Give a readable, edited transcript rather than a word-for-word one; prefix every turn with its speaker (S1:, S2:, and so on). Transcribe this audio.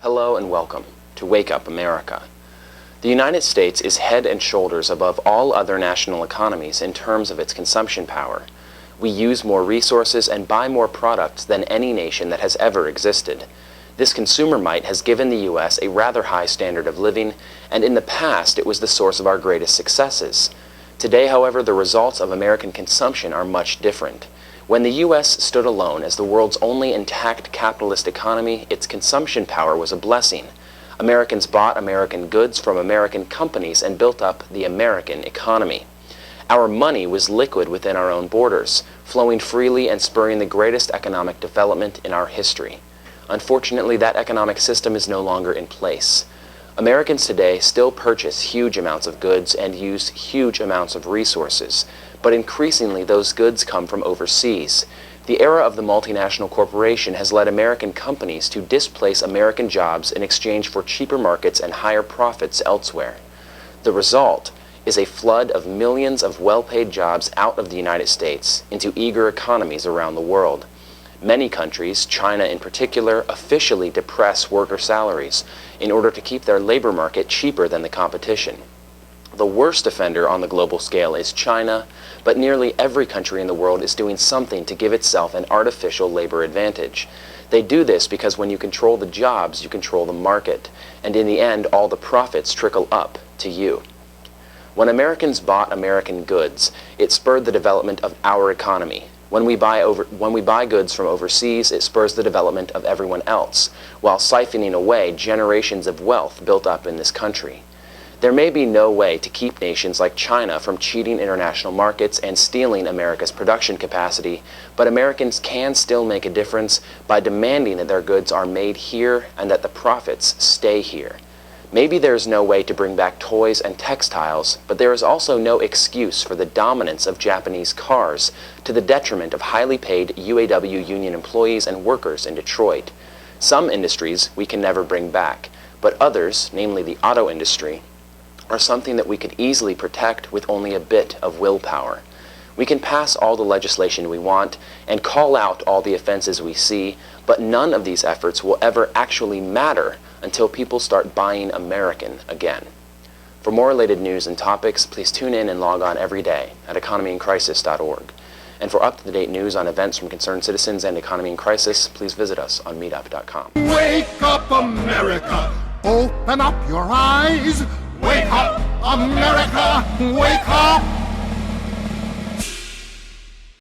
S1: Hello and welcome to Wake Up America. The United States is head and shoulders above all other national economies in terms of its consumption power. We use more resources and buy more products than any nation that has ever existed. This consumer might has given the U.S. a rather high standard of living, and in the past it was the source of our greatest successes. Today, however, the results of American consumption are much different. When the U.S. stood alone as the world's only intact capitalist economy, its consumption power was a blessing. Americans bought American goods from American companies and built up the American economy. Our money was liquid within our own borders, flowing freely and spurring the greatest economic development in our history. Unfortunately, that economic system is no longer in place. Americans today still purchase huge amounts of goods and use huge amounts of resources, but increasingly those goods come from overseas. The era of the multinational corporation has led American companies to displace American jobs in exchange for cheaper markets and higher profits elsewhere. The result is a flood of millions of well-paid jobs out of the United States into eager economies around the world. Many countries, China in particular, officially depress worker salaries in order to keep their labor market cheaper than the competition. The worst offender on the global scale is China, but nearly every country in the world is doing something to give itself an artificial labor advantage. They do this because when you control the jobs, you control the market, and in the end, all the profits trickle up to you. When Americans bought American goods, it spurred the development of our economy. When we buy goods from overseas, it spurs the development of everyone else, while siphoning away generations of wealth built up in this country. There may be no way to keep nations like China from cheating international markets and stealing America's production capacity, but Americans can still make a difference by demanding that their goods are made here and that the profits stay here. Maybe there is no way to bring back toys and textiles, but there is also no excuse for the dominance of Japanese cars to the detriment of highly paid UAW union employees and workers in Detroit. Some industries we can never bring back, but others, namely the auto industry, are something that we could easily protect with only a bit of willpower. We can pass all the legislation we want and call out all the offenses we see, but none of these efforts will ever actually matter until people start buying American again. For more related news and topics, please tune in and log on every day at economyincrisis.org. And for up-to-date news on events from concerned citizens and economy in crisis, please visit us on meetup.com.
S2: Wake up, America! Open up your eyes! Wake up, America! Wake up!